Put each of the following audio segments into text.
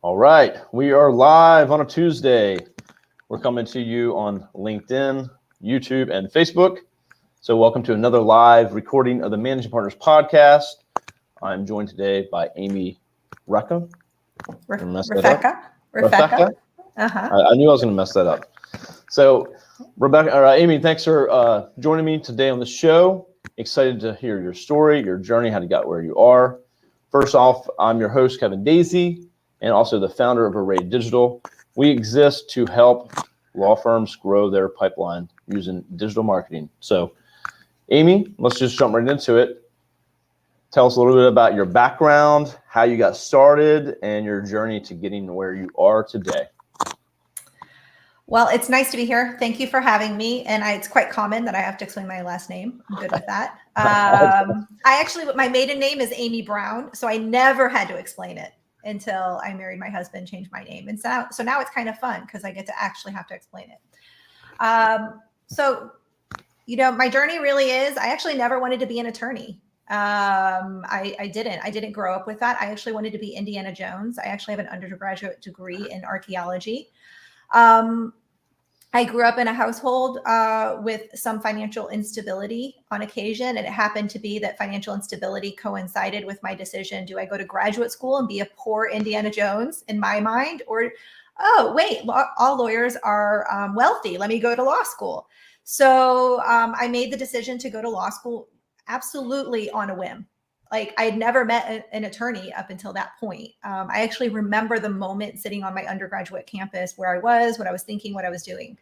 All right, we are live on a Tuesday. We're coming to you on LinkedIn, YouTube, and Facebook. So welcome to another live recording of the Managing Partners podcast. I'm joined today by Amy Refeca. Refeca. I knew I was going to mess that up. So Amy, thanks for joining me today on the show. Excited to hear your story, your journey, how you got where you are. First off, I'm your host, Kevin Daisy, and also the founder of Array Digital. We exist to help law firms grow their pipeline using digital marketing. So, Amy, let's just jump right into it. Tell us a little bit about your background, how you got started, and your journey to getting where you are today. Well, it's nice to be here. Thank you for having me. And it's quite common that I have to explain my last name. I'm good with that. My maiden name is Amy Brown, so I never had to explain it until I married my husband, changed my name. And so now it's kind of fun because I get to actually have to explain it. My journey really is, I actually never wanted to be an attorney. I didn't grow up with that. I actually wanted to be Indiana Jones. I actually have an undergraduate degree in archaeology. I grew up in a household with some financial instability on occasion, and it happened to be that financial instability coincided with my decision: do I go to graduate school and be a poor Indiana Jones in my mind, or all lawyers are wealthy, let me go to law school? So I made the decision to go to law school absolutely on a whim. Like, I had never met an attorney up until that point. I actually remember the moment sitting on my undergraduate campus where I was, what I was thinking, what I was doing.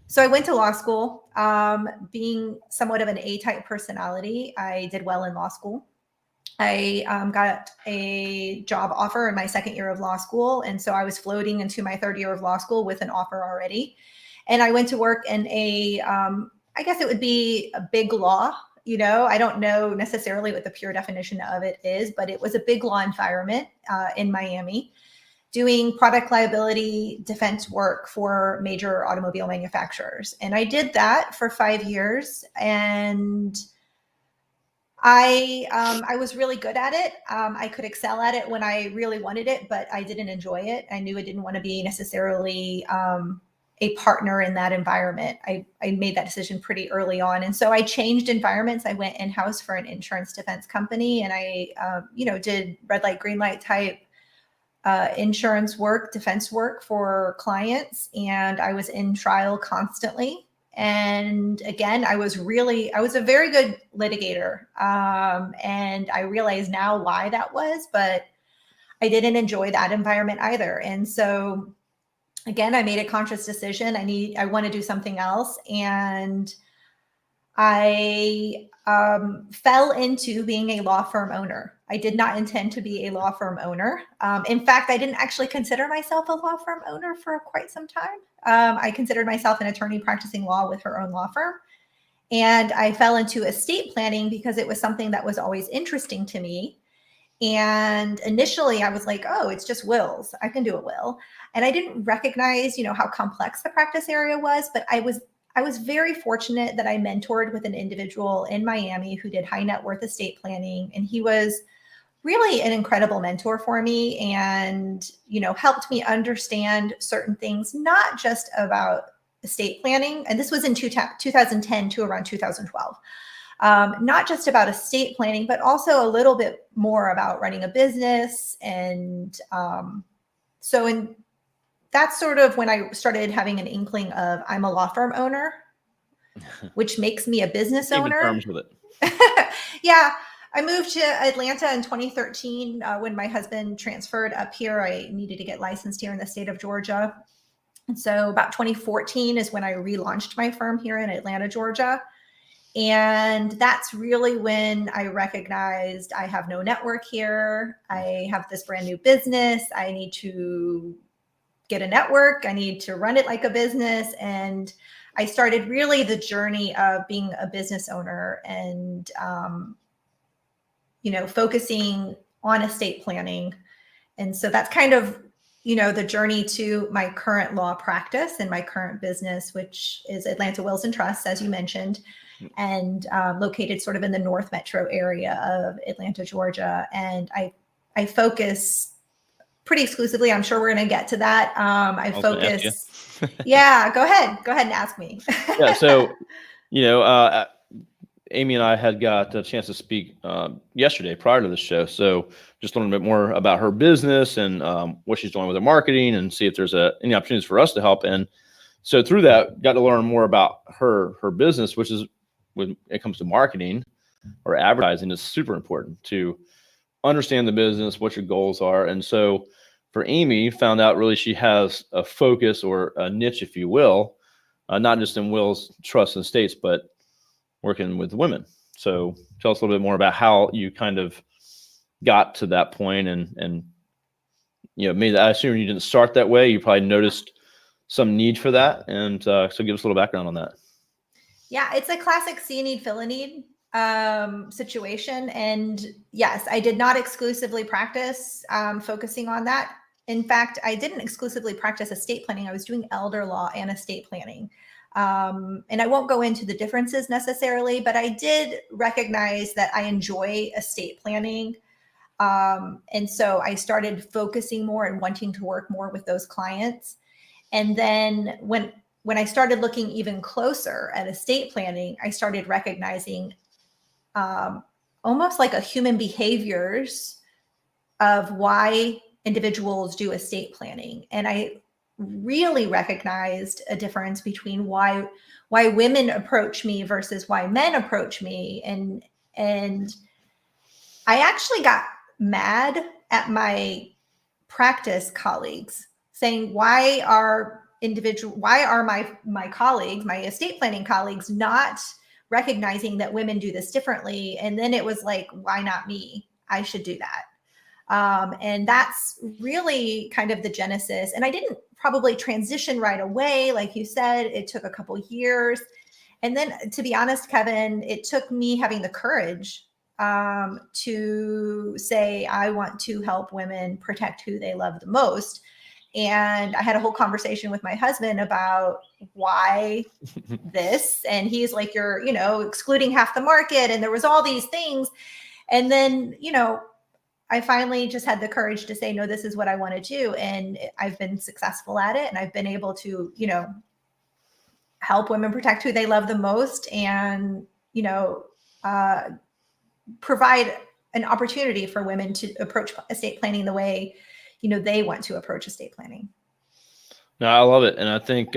So I went to law school. Being somewhat of an A-type personality, I did well in law school. I got a job offer in my second year of law school. And so I was floating into my third year of law school with an offer already. And I went to work in I guess it would be a big law. I don't know necessarily what the pure definition of it is, but it was a big law environment in Miami, doing product liability defense work for major automobile manufacturers. And I did that for 5 years, and I was really good at it. I could excel at it when I really wanted it, but I didn't enjoy it. I knew I didn't want to be necessarily a partner in that environment. I made that decision pretty early on. And so I changed environments. I went in-house for an insurance defense company, and I, did red light, green light type insurance work, defense work for clients. And I was in trial constantly. And again, I was a very good litigator. And I realize now why that was, but I didn't enjoy that environment either. And so again, I made a conscious decision. I want to do something else. And I fell into being a law firm owner. I did not intend to be a law firm owner. In fact, I didn't actually consider myself a law firm owner for quite some time. I considered myself an attorney practicing law with her own law firm. And I fell into estate planning because it was something that was always interesting to me. And initially I was like, oh, it's just wills. I can do a will. And I didn't recognize, how complex the practice area was, but I was very fortunate that I mentored with an individual in Miami who did high net worth estate planning. And he was really an incredible mentor for me and, helped me understand certain things, not just about estate planning. And this was in 2010 to around 2012. Not just about estate planning, but also a little bit more about running a business. And that's sort of when I started having an inkling of I'm a law firm owner, which makes me a business owner. Terms with it. Yeah. I moved to Atlanta in 2013 when my husband transferred up here. I needed to get licensed here in the state of Georgia. And so about 2014 is when I relaunched my firm here in Atlanta, Georgia. And that's really when I recognized I have no network here. I have this brand new business. I need to get a network. I need to run it like a business. And I started really the journey of being a business owner and, focusing on estate planning. And so that's kind of, the journey to my current law practice and my current business, which is Atlanta Wills and Trusts, as you mentioned, and located sort of in the North Metro area of Atlanta, Georgia. And I focus pretty exclusively. I'm sure we're going to get to that. I was gonna ask you. focus. Yeah, go ahead. Go ahead and ask me. Yeah. So, Amy and I had got a chance to speak yesterday prior to the show. So just learn a bit more about her business and what she's doing with her marketing and see if there's any opportunities for us to help. And so through that, got to learn more about her business, which is when it comes to marketing or advertising, is super important to understand the business, what your goals are. And so for Amy, found out really she has a focus or a niche, if you will, not just in wills, trusts, and estates, but working with women. So tell us a little bit more about how you kind of got to that point and maybe I assume you didn't start that way. You probably noticed some need for that. And so give us a little background on that. Yeah, it's a classic see a need, fill a need situation. And yes, I did not exclusively practice focusing on that. In fact, I didn't exclusively practice estate planning. I was doing elder law and estate planning. And I won't go into the differences necessarily, but I did recognize that I enjoy estate planning. And so I started focusing more and wanting to work more with those clients. And then when I started looking even closer at estate planning, I started recognizing almost like a human behaviors of why individuals do estate planning. And I really recognized a difference between why women approach me versus why men approach me. And I actually got mad at my practice colleagues saying, why are my colleagues, my estate planning colleagues, not recognizing that women do this differently? And then it was like, why not me? I should do that. And that's really kind of the genesis. And I didn't probably transition right away. Like you said, it took a couple years. And then, to be honest, Kevin, it took me having the courage to say, I want to help women protect who they love the most. And I had a whole conversation with my husband about why this. And he's like, you're, excluding half the market. And there was all these things. And then, I finally just had the courage to say, no, this is what I want to do. And I've been successful at it. And I've been able to, help women protect who they love the most and, provide an opportunity for women to approach estate planning the way, they want to approach estate planning. No, I love it. And I think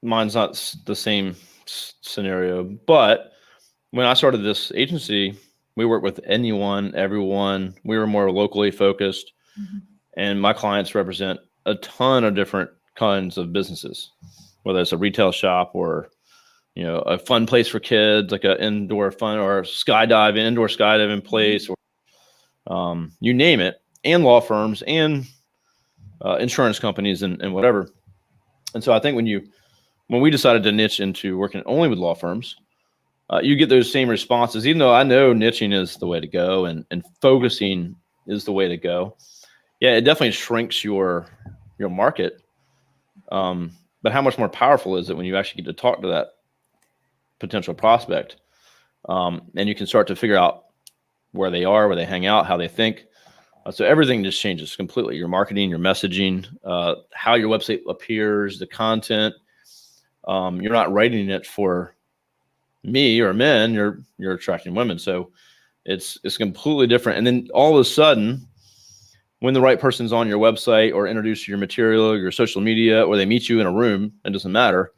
mine's not the same scenario, but when I started this agency, we work with anyone, everyone. We were more locally focused. Mm-hmm. And my clients represent a ton of different kinds of businesses, whether it's a retail shop or, a fun place for kids, like an indoor fun or indoor skydiving place, or you name it, and law firms and insurance companies and whatever. And so I think when we decided to niche into working only with law firms, you get those same responses, even though I know niching is the way to go and focusing is the way to go. Yeah, it definitely shrinks your market. But how much more powerful is it when you actually get to talk to that potential prospect? And you can start to figure out where they are, where they hang out, how they think. So everything just changes completely. Your marketing, your messaging, how your website appears, the content. You're not writing it for me or men, you're attracting women. So it's completely different. And then all of a sudden, when the right person's on your website or introduce your material, your social media, or they meet you in a room, it doesn't matter,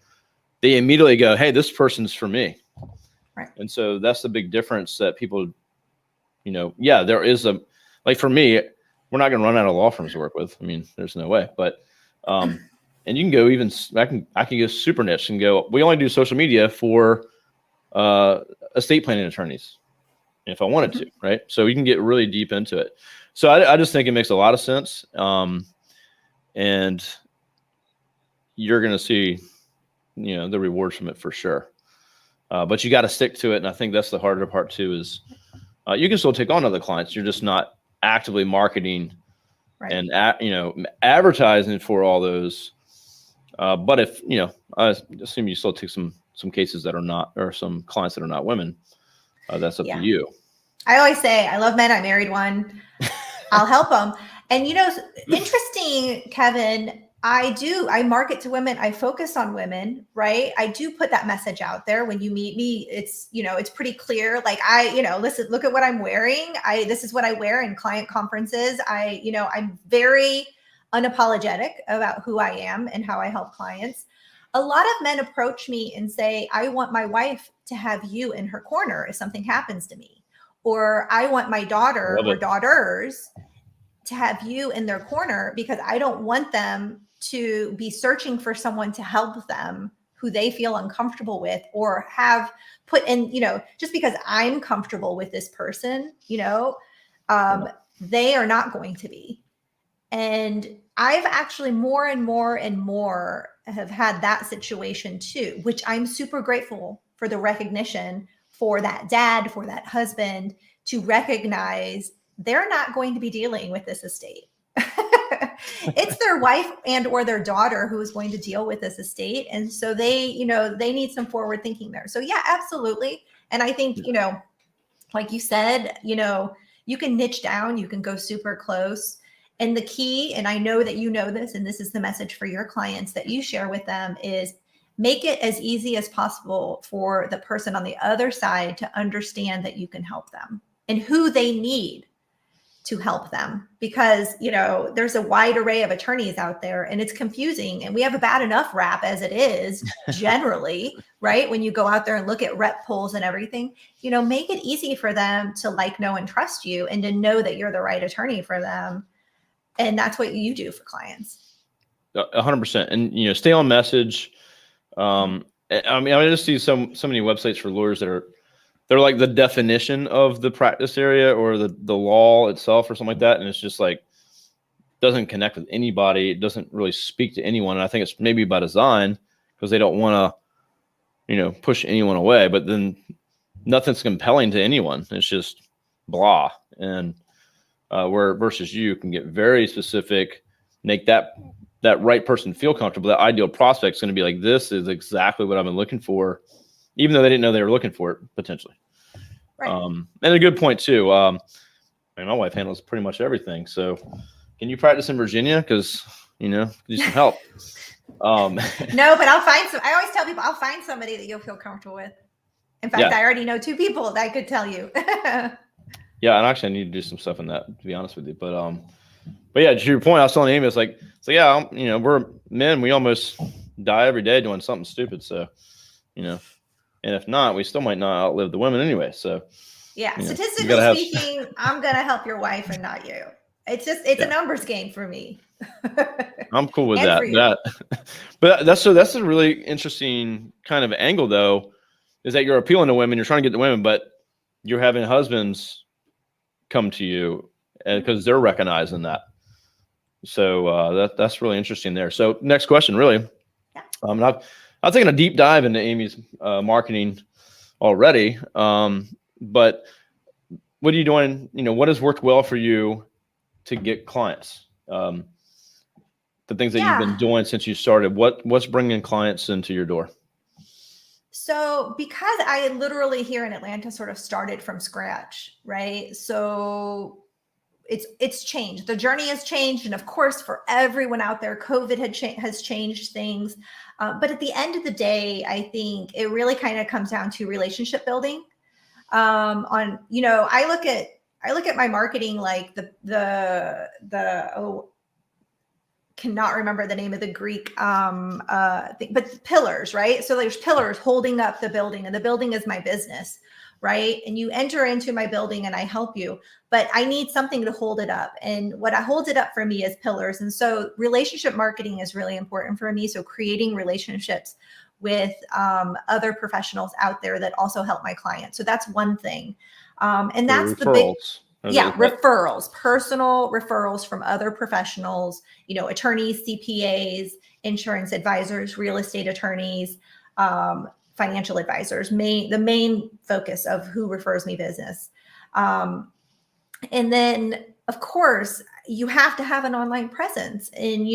they immediately go, hey, this person's for me. Right. And so that's the big difference that people, there is like for me, we're not going to run out of law firms to work with. I mean, there's no way, but, and you can go I can go super niche and go, we only do social media for estate planning attorneys if I wanted to, right? So we can get really deep into it. So I just think it makes a lot of sense. And you're going to see, the rewards from it for sure. But you got to stick to it. And I think that's the harder part too, is you can still take on other clients. You're just not actively marketing and, advertising for all those. But if, I assume you still take some cases that are not, or some clients that are not women. That's up to you. I always say, I love men. I married one. I'll help them. And, interesting, Kevin, I market to women. I focus on women, right? I do put that message out there. When you meet me, it's, it's pretty clear. Like listen, look at what I'm wearing. This is what I wear in client conferences. I'm very unapologetic about who I am and how I help clients. A lot of men approach me and say, I want my wife to have you in her corner if something happens to me. Or I want my daughter or daughters to have you in their corner, because I don't want them to be searching for someone to help them who they feel uncomfortable with, or have put in, just because I'm comfortable with this person, they are not going to be. And I've actually more and more have had that situation too, which I'm super grateful for, the recognition for that dad, for that husband, to recognize they're not going to be dealing with this estate. It's their wife and or their daughter who is going to deal with this estate. And so they need some forward thinking there. So yeah, absolutely. And I think, like you said, you can niche down, you can go super close. And the key, and I know that you know this, and this is the message for your clients that you share with them, is make it as easy as possible for the person on the other side to understand that you can help them and who they need to help them. Because, there's a wide array of attorneys out there, and it's confusing, and we have a bad enough rap as it is generally, right? When you go out there and look at rep polls and everything, make it easy for them to like, know, and trust you, and to know that you're the right attorney for them. And that's what you do for clients. 100%. And, stay on message. I just see so many websites for lawyers that they're like the definition of the practice area or the law itself or something like that. And it's just like, doesn't connect with anybody. It doesn't really speak to anyone. And I think it's maybe by design, because they don't want to, push anyone away, but then nothing's compelling to anyone. It's just blah. And where versus you can get very specific, make that right person feel comfortable. That ideal prospect is going to be like, this is exactly what I've been looking for, even though they didn't know they were looking for it potentially. Right. And a good point too. My wife handles pretty much everything. So can you practice in Virginia? Because, do some help. No, but I always tell people, I'll find somebody that you'll feel comfortable with. In fact, I already know 2 people that I could tell you. Yeah, and actually, I need to do some stuff in that, to be honest with you. But yeah, to your point, I was telling Amy, it's like, yeah, we're men, we almost die every day doing something stupid. So, and if not, we still might not outlive the women anyway. So, yeah, statistically speaking, I'm gonna help your wife and not you. It's a numbers game for me. I'm cool with that. But that's a really interesting kind of angle, though, is that you're appealing to women, you're trying to get the women, but you're having husbands come to you because they're recognizing that. So that's really interesting there. So next question, really. Yeah. I've taken a deep dive into Amy's marketing already. But what are you doing? What has worked well for you to get clients? The things that you've been doing since you started, what's bringing clients into your door? So because I literally here in Atlanta sort of started from scratch, right? So it's changed. The journey has changed. And of course, for everyone out there, COVID has changed things. But at the end of the day, I think it really kind of comes down to relationship building. I look at my marketing like cannot remember the name of the Greek thing, but pillars, right? So there's pillars holding up the building, and the building is my business, right? And you enter into my building and I help you, but I need something to hold it up. And what holds it up for me is pillars. And so relationship marketing is really important for me. So creating relationships with other professionals out there that also help my clients. So that's one thing. And that's the big... referrals, personal referrals from other professionals, attorneys, CPAs, insurance advisors, real estate attorneys, financial advisors, the main focus of who refers me business. And then, of course, you have to have an online presence. And,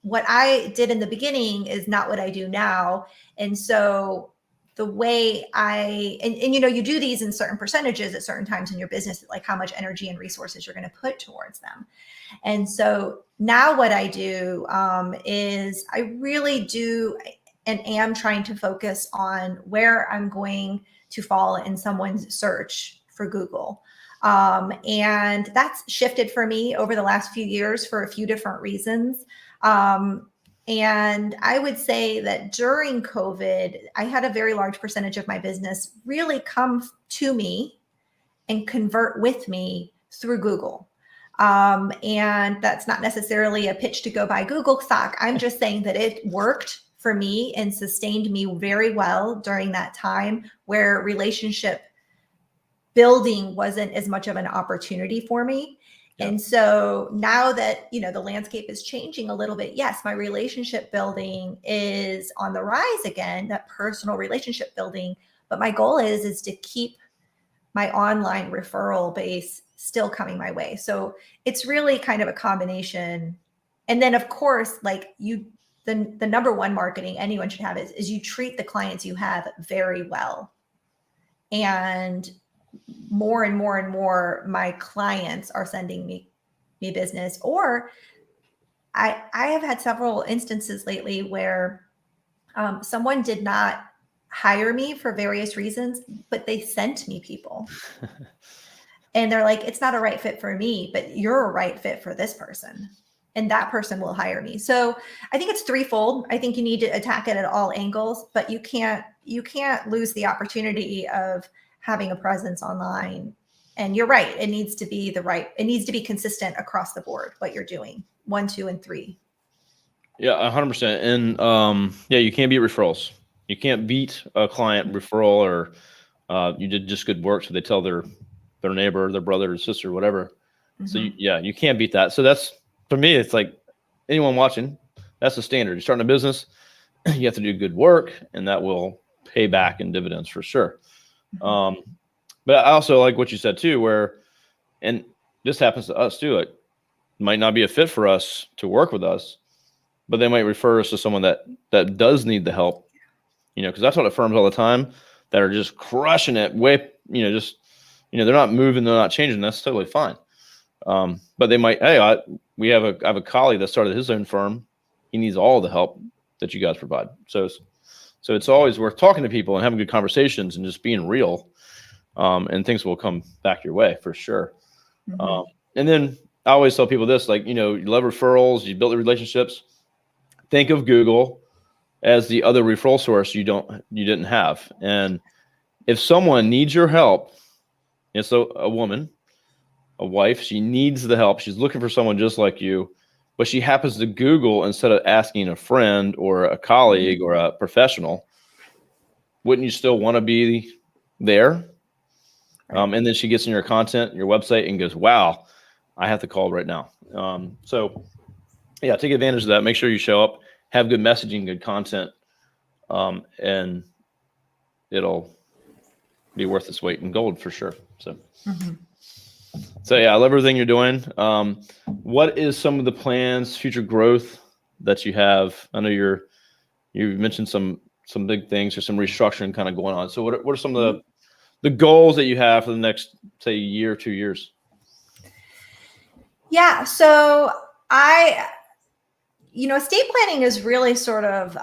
what I did in the beginning is not what I do now. And so the way and you know, you do these in certain percentages at certain times in your business, like how much energy and resources you're going to put towards them. And so now what I do is I really do and am trying to focus on where I'm going to fall in someone's search for Google. And that's shifted for me over the last few years for a few different reasons. And I would say that during COVID, I had a very large percentage of my business really come to me and convert with me through Google. And that's not necessarily a pitch to go buy Google stock. I'm just saying that it worked for me and sustained me very well during that time where relationship building wasn't as much of an opportunity for me. Yeah. And so now that, you know, the landscape is changing a little bit, yes, my relationship building is on the rise again, that personal relationship building. But my goal is to keep my online referral base still coming my way. So it's really kind of a combination. And then of course, like the number one marketing anyone should have is you treat the clients you have very well. And more and more and more, my clients are sending me business. Or I have had several instances lately where someone did not hire me for various reasons, but they sent me people. And they're like, it's not a right fit for me, but you're a right fit for this person. And that person will hire me. So I think it's threefold. I think you need to attack it at all angles, but you can't lose the opportunity of having a presence online. And you're right. It needs to be it needs to be consistent across the board, what you're doing, 1, 2, and 3. Yeah, 100%. And yeah, you can't beat referrals. You can't beat a client referral or you did just good work. So they tell their neighbor, their brother or sister, whatever. Mm-hmm. So you can't beat that. So that's, for me, it's like anyone watching, that's the standard. You're starting a business, you have to do good work, and that will pay back in dividends for sure. Mm-hmm. But I also like what you said too, and this happens to us too, it might not be a fit for us to work with us, but they might refer us to someone that does need the help, you know, because I talk to firms all the time that are just crushing it they're not moving, they're not changing. That's totally fine. But they might, hey, I have a colleague that started his own firm. He needs all the help that you guys provide. So it's always worth talking to people and having good conversations and just being real. And things will come back your way for sure. Mm-hmm. And then I always tell people this, like, you know, you love referrals, you build the relationships. Think of Google as the other referral source you didn't have. And if someone needs your help, it's a woman, a wife, she needs the help. She's looking for someone just like you, but she happens to Google instead of asking a friend or a colleague or a professional. Wouldn't you still want to be there? And then she gets in your content, your website, and goes, wow, I have to call right now. So yeah, take advantage of that. Make sure you show up, have good messaging, good content, and it'll be worth its weight in gold for sure. So, So yeah, I love everything you're doing. What is some of the plans, future growth that you have? I know you've mentioned some big things or some restructuring kind of going on. So what are some of the goals that you have for the next, say, year, 2 years? Yeah. So estate planning is really sort of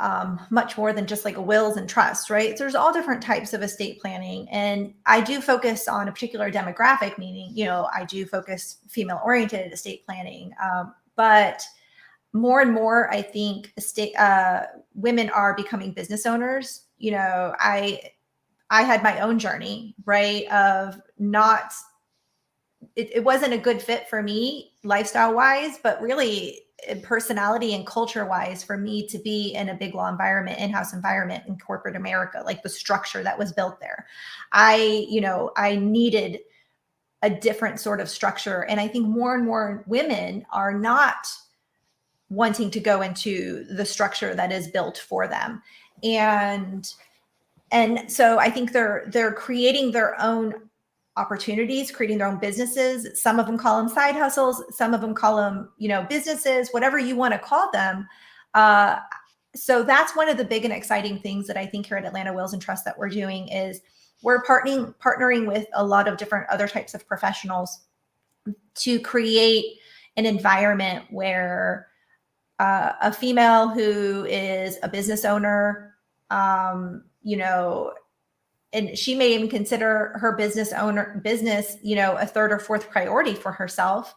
much more than just like a wills and trusts, right? So there's all different types of estate planning. And I do focus on a particular demographic, meaning, you know, I do focus female-oriented estate planning. But more and more, I think women are becoming business owners. You know, I had my own journey, right, of it wasn't a good fit for me lifestyle-wise, but really personality and culture-wise for me to be in a big law environment, in-house environment in corporate America, like the structure that was built there. I needed a different sort of structure. And I think more and more women are not wanting to go into the structure that is built for them. And so I think they're creating their own opportunities, creating their own businesses. Some of them call them side hustles. Some of them call them, businesses, whatever you want to call them. So that's one of the big and exciting things that I think here at Atlanta Wills and Trust that we're doing is we're partnering with a lot of different other types of professionals to create an environment where a female who is a business owner, you know, and she may even consider her business, you know, a third or fourth priority for herself.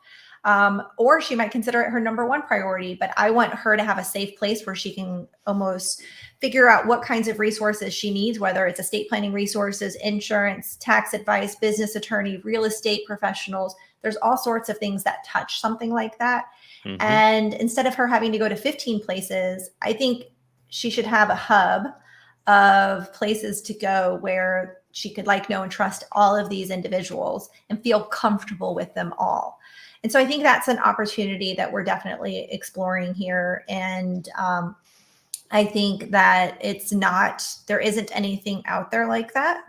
Or she might consider it her number one priority, but I want her to have a safe place where she can almost figure out what kinds of resources she needs, whether it's estate planning resources, insurance, tax advice, business attorney, real estate professionals. There's all sorts of things that touch something like that. Mm-hmm. And instead of her having to go to 15 places, I think she should have a hub of places to go where she could like, know, and trust all of these individuals and feel comfortable with them all. And so I think that's an opportunity that we're definitely exploring here. And I think that there isn't anything out there like that.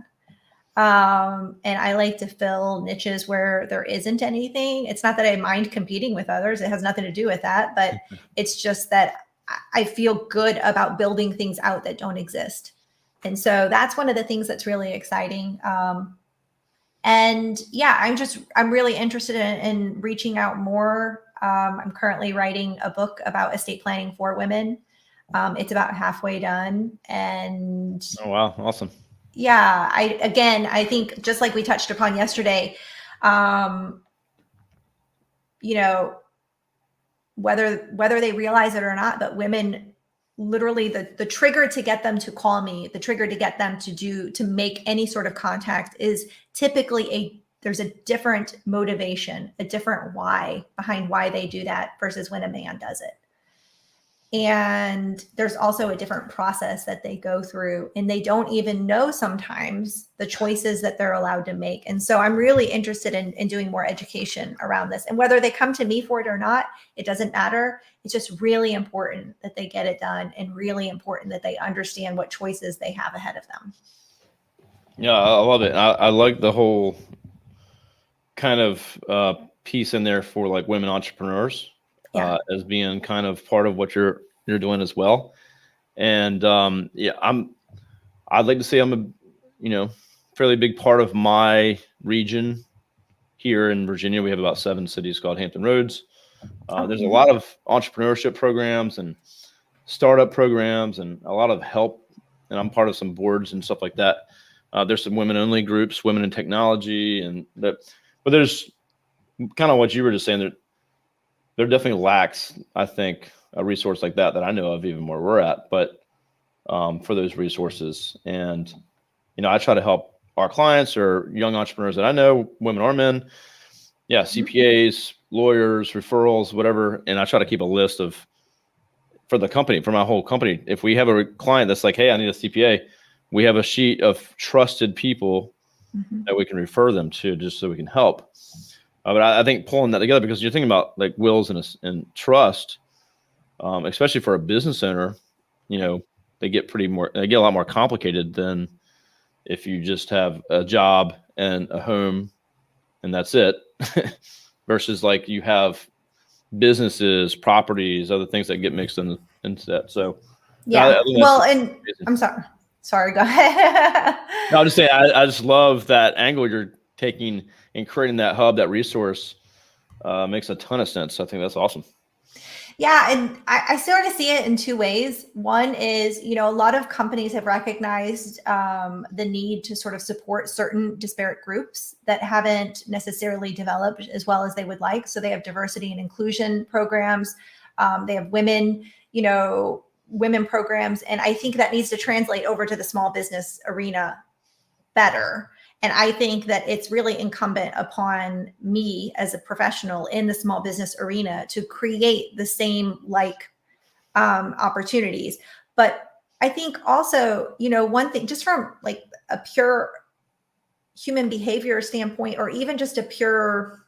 And I like to fill niches where there isn't anything. It's not that I mind competing with others. It has nothing to do with that, but it's just that I feel good about building things out that don't exist. And so that's one of the things that's really exciting. And yeah, I'm really interested in reaching out more. I'm currently writing a book about estate planning for women. It's about halfway done. And oh, wow. Awesome. Yeah. I think just like we touched upon yesterday, you know, whether they realize it or not, but women literally the trigger to get them to call me, the trigger to get them to make any sort of contact is typically there's a different motivation, a different why behind why they do that versus when a man does it. And there's also a different process that they go through, and they don't even know sometimes the choices that they're allowed to make. And so I'm really interested in doing more education around this. And whether they come to me for it or not, it doesn't matter. It's just really important that they get it done, and really important that they understand what choices they have ahead of them. Yeah, I love it. I like the whole kind of piece in there for like women entrepreneurs. Yeah. As being kind of part of what you're doing as well. And yeah, I'd like to say I'm a fairly big part of my region here in Virginia. We have about 7 cities called Hampton Roads. There's a lot of entrepreneurship programs and startup programs and a lot of help. And I'm part of some boards and stuff like that. There's some women only groups, women in technology, but there's kind of what you were just saying, there definitely lacks, I think, a resource like that I know of, even where we're at, but for those resources. And, I try to help our clients or young entrepreneurs that I know, women or men, CPAs, lawyers, referrals, whatever. And I try to keep a list for my whole company. If we have a client that's like, hey, I need a CPA, we have a sheet of trusted people that we can refer them to just so we can help. But I think pulling that together, because you're thinking about like wills and trust, especially for a business owner, they get a lot more complicated than if you just have a job and a home and that's it, versus like you have businesses, properties, other things that get mixed into that. So yeah, and I'm sorry, go ahead. No, I'm just saying, I just love that angle you're taking and creating that hub, that resource. Makes a ton of sense. I think that's awesome. Yeah. And I sort of see it in 2 ways. One is, a lot of companies have recognized the need to sort of support certain disparate groups that haven't necessarily developed as well as they would like. So they have diversity and inclusion programs. They have women programs. And I think that needs to translate over to the small business arena better. And I think that it's really incumbent upon me as a professional in the small business arena to create the same opportunities. But I think also, one thing, just from like a pure human behavior standpoint, or even just a pure,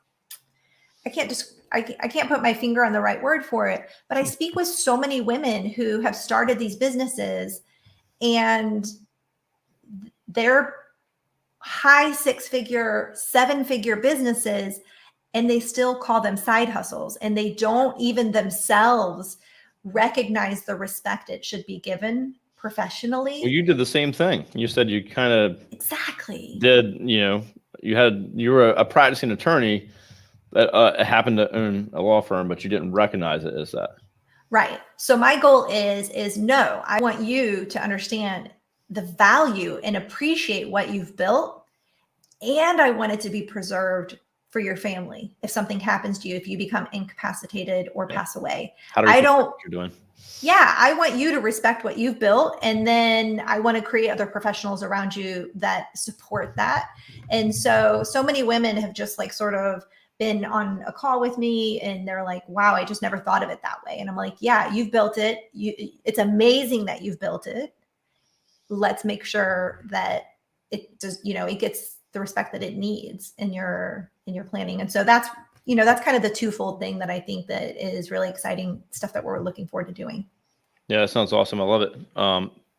I can't put my finger on the right word for it, but I speak with so many women who have started these businesses and they're high 6-figure, 7-figure businesses, and they still call them side hustles, and they don't even themselves recognize the respect it should be given professionally. Well, you did the same thing. You said you kind of Exactly did, you were a practicing attorney that happened to own a law firm, but you didn't recognize it as that. Right. So my goal is no, I want you to understand the value and appreciate what you've built. And I want it to be preserved for your family. If something happens to you, if you become incapacitated or pass away, How do you what you're doing? Yeah, I want you to respect what you've built. And then I want to create other professionals around you that support that. And so many women have just like sort of been on a call with me and they're like, wow, I just never thought of it that way. And I'm like, yeah, you've built it. It's amazing that you've built it. Let's make sure that it does, it gets the respect that it needs in your planning. And so that's kind of the twofold thing that I think that is really exciting stuff that we're looking forward to doing. Yeah, that sounds awesome. I love it.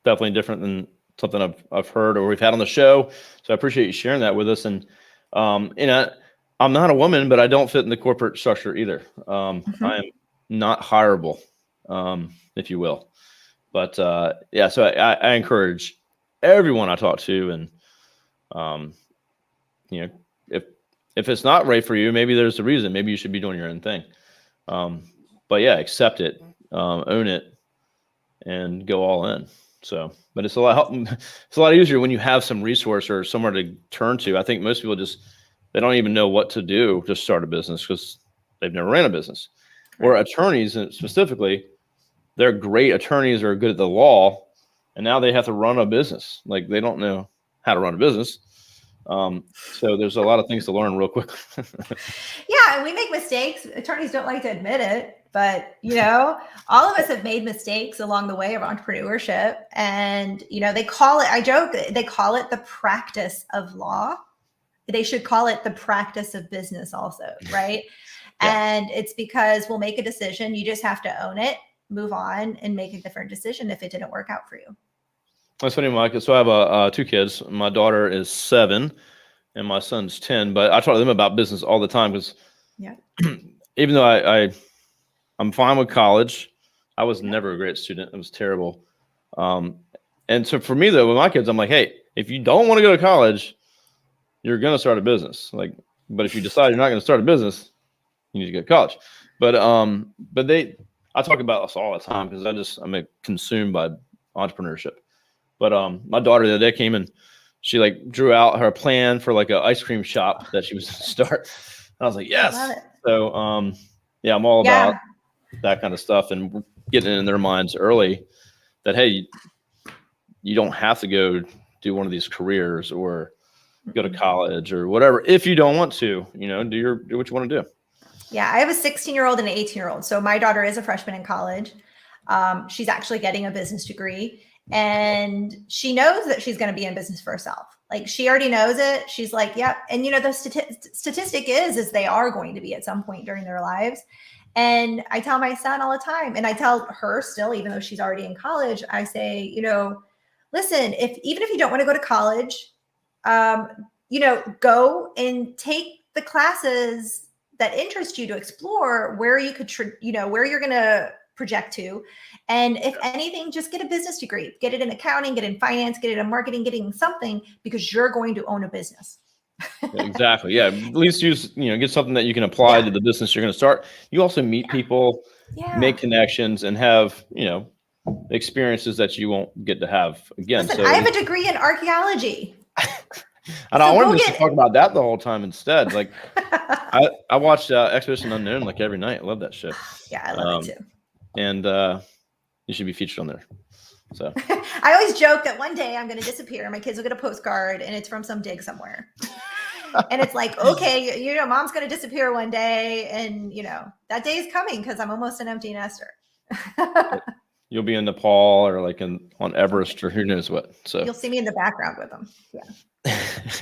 Definitely different than something I've heard or we've had on the show. So I appreciate you sharing that with us. And, I'm not a woman, but I don't fit in the corporate structure either. I am not hireable, if you will. But so I encourage everyone I talk to, and if it's not right for you, maybe there's a reason. Maybe you should be doing your own thing. But yeah, accept it, own it, and go all in. So, but it's a lot easier when you have some resource or somewhere to turn to. I think most people they don't even know what to do to start a business because they've never ran a business. Or attorneys specifically, they're great attorneys, are good at the law, and now they have to run a business. Like they don't know how to run a business. So there's a lot of things to learn real quick. Yeah, and we make mistakes. Attorneys don't like to admit it, but all of us have made mistakes along the way of entrepreneurship. And they call it, I joke, they call it the practice of law. They should call it the practice of business also, right? Yeah. And it's because we'll make a decision. You just have to own it, move on, and make a different decision if it didn't work out for you. That's funny, Mike. So I have 2 kids. My daughter is 7 and my son's 10, but I talk to them about business all the time because even though I'm fine with college, I was never a great student. It was terrible. And so for me though, with my kids, I'm like, hey, if you don't want to go to college, you're going to start a business. But if you decide you're not going to start a business, you need to go to college. But I talk about this all the time because I'm consumed by entrepreneurship. But my daughter the other day came and she drew out her plan for an ice cream shop that she was going to start. And I was like, yes. So I'm all about that kind of stuff and getting in their minds early that, hey, you don't have to go do one of these careers or go to college or whatever. If you don't want to, do what you want to do. Yeah. I have a 16-year-old and an 18-year-old. So my daughter is a freshman in college. She's actually getting a business degree. And she knows that she's going to be in business for herself. She already knows it. She's like, yep. And the statistic is they are going to be at some point during their lives. And I tell my son all the time, and I tell her still, even though she's already in college, I say, listen, even if you don't want to go to college, go and take the classes that interest you to explore where you could, where you're going to project to. And if anything, just get a business degree, get it in accounting, get it in finance, get it in marketing, get it in something, because you're going to own a business. Exactly. Yeah. At least get something that you can apply to the business you're going to start. You also meet people, make connections, and have, experiences that you won't get to have again. Listen, I have a degree in archaeology. And I wanted to talk about that the whole time instead. I watched Expedition Unknown every night. I love that shit. Yeah, I love it too. And you should be featured on there. So I always joke that one day I'm going to disappear. My kids will get a postcard and it's from some dig somewhere. And it's like, okay, mom's going to disappear one day. And, that day is coming because I'm almost an empty nester. You'll be in Nepal or on Everest or who knows what. So you'll see me in the background with them. Yeah.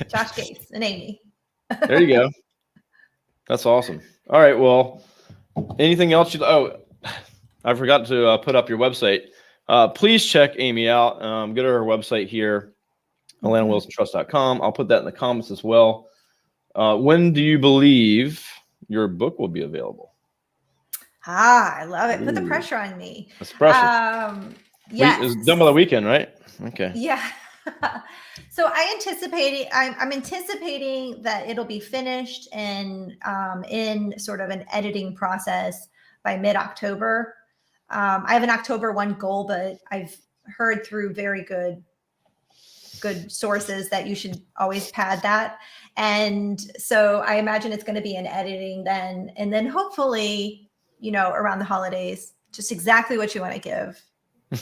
Josh Gates and Amy. There you go. That's awesome. All right. Well, anything else? I forgot to put up your website. Please check Amy out. Go to her website here, AtlantaWilsonTrust.com. I'll put that in the comments as well. When do you believe your book will be available? I love it. Put the Ooh. pressure on me. That's pressure. Yes. It was done by the weekend, right? Okay. Yeah. So I'm anticipating that it'll be finished and in sort of an editing process by mid-October. I have an October 1 goal, but I've heard through very good sources that you should always pad that. And so I imagine it's going to be in editing then, and then hopefully, around the holidays, just exactly what you want to give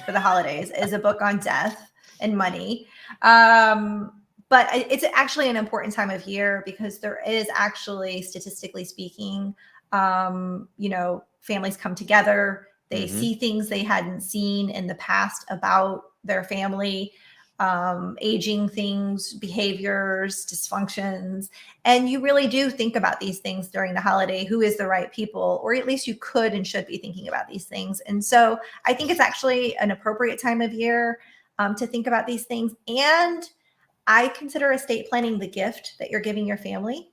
for the holidays is a book on death and money. But it's actually an important time of year because there is actually, statistically speaking, families come together. They see things they hadn't seen in the past about their family, aging things, behaviors, dysfunctions. And you really do think about these things during the holiday. Who is the right people? Or at least you could and should be thinking about these things. And so I think it's actually an appropriate time of year to think about these things. And I consider estate planning the gift that you're giving your family.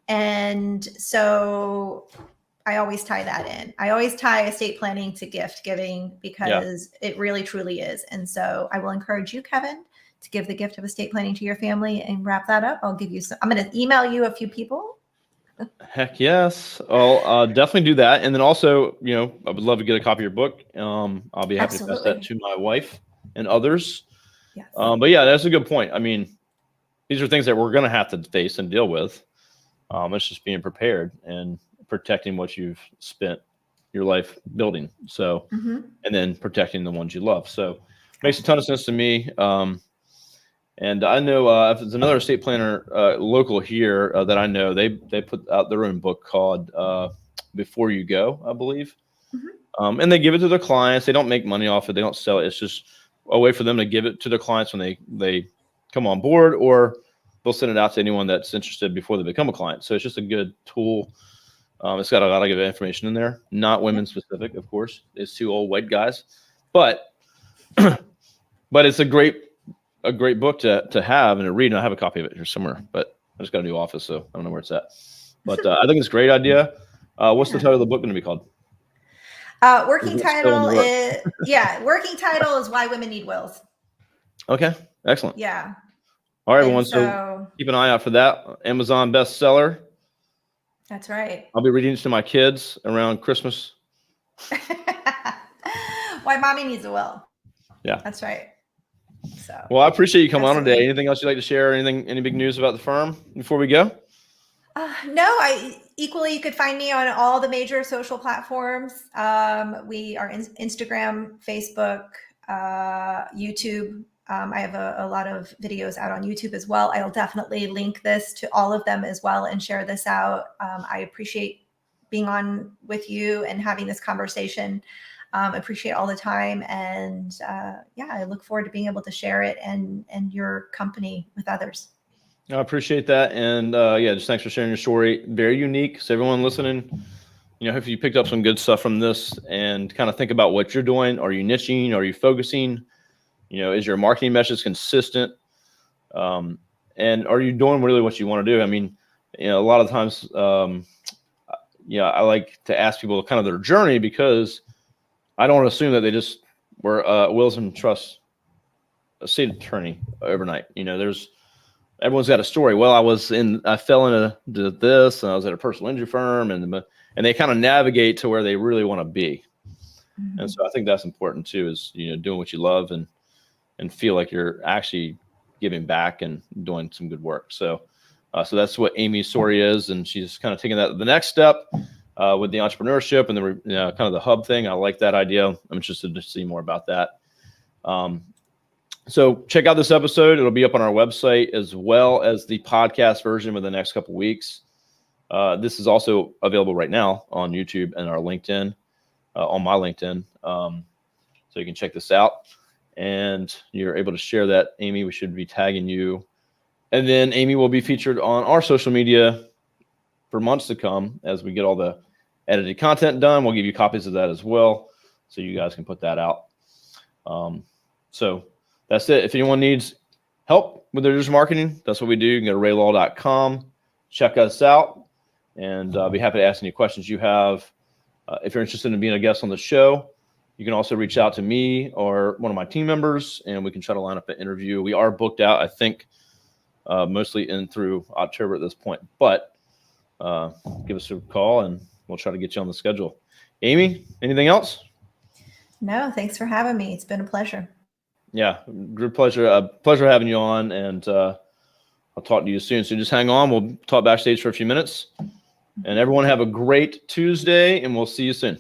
And so I always tie that in. I always tie estate planning to gift giving because it really truly is. And so I will encourage you, Kevin, to give the gift of estate planning to your family and wrap that up. I'm going to email you a few people. Heck yes. I'll definitely do that. And then also, I would love to get a copy of your book. I'll be happy to pass that to my wife and others. Yes. But yeah, that's a good point. I mean, these are things that we're going to have to face and deal with. It's just being prepared and protecting what you've spent your life building. So, and then protecting the ones you love. So makes a ton of sense to me. And I know if there's another estate planner local here that I know, they put out their own book called Before You Go, I believe. And they give it to their clients. They don't make money off it. They don't sell it. It's just a way for them to give it to their clients when they come on board, or they'll send it out to anyone that's interested before they become a client. So it's just a good tool. It's got a lot of good information in there, not women specific, of course. It's 2 old white guys, but it's a great book to have and to read. And I have a copy of it here somewhere, but I just got a new office, so I don't know where it's at. But I think it's a great idea. What's the title of the book going to be called? Working title is Why Women Need Wills. Okay, excellent. Yeah. All right, everyone. So keep an eye out for that. Amazon bestseller. That's right. I'll be reading to my kids around Christmas. Why Mommy Needs a Will. Yeah. That's right. So. Well, I appreciate you coming on today. Anything else you'd like to share? Any big news about the firm before we go? No, you could find me on all the major social platforms. We are Instagram, Facebook, YouTube. I have a lot of videos out on YouTube as well. I'll definitely link this to all of them as well and share this out. I appreciate being on with you and having this conversation. Appreciate all the time. And I look forward to being able to share it and your company with others. I appreciate that. And just thanks for sharing your story. Very unique. So everyone listening, if you picked up some good stuff from this and kind of think about what you're doing. Are you niching? Are you focusing? Is your marketing message consistent? And are you doing really what you want to do? I mean, a lot of times, I like to ask people kind of their journey, because I don't assume that they just were wills and trusts estate attorney overnight. Everyone's got a story. Well, I fell into this, and I was at a personal injury firm, and they kind of navigate to where they really want to be. And so I think that's important too, is, doing what you love and feel like you're actually giving back and doing some good work. So that's what Amy's story is. And she's kind of taking that the next step with the entrepreneurship and the kind of the hub thing. I like that idea. I'm interested to see more about that. So check out this episode. It'll be up on our website, as well as the podcast version within the next couple of weeks. This is also available right now on YouTube and our LinkedIn, on my LinkedIn. So you can check this out, and you're able to share that. Amy, we should be tagging you. And then Amy will be featured on our social media for months to come as we get all the edited content done. We'll give you copies of that as well, so you guys can put that out. So that's it. If anyone needs help with their digital marketing, that's what we do. You can go to raylaw.com, check us out, and I'll be happy to ask any questions you have. If you're interested in being a guest on the show, you can also reach out to me or one of my team members, and we can try to line up an interview. We are booked out, I think, mostly in through October at this point. But give us a call, and we'll try to get you on the schedule. Amy, anything else? No, thanks for having me. It's been a pleasure. Yeah, good pleasure. Pleasure having you on, and I'll talk to you soon. So just hang on. We'll talk backstage for a few minutes. And everyone have a great Tuesday, and we'll see you soon.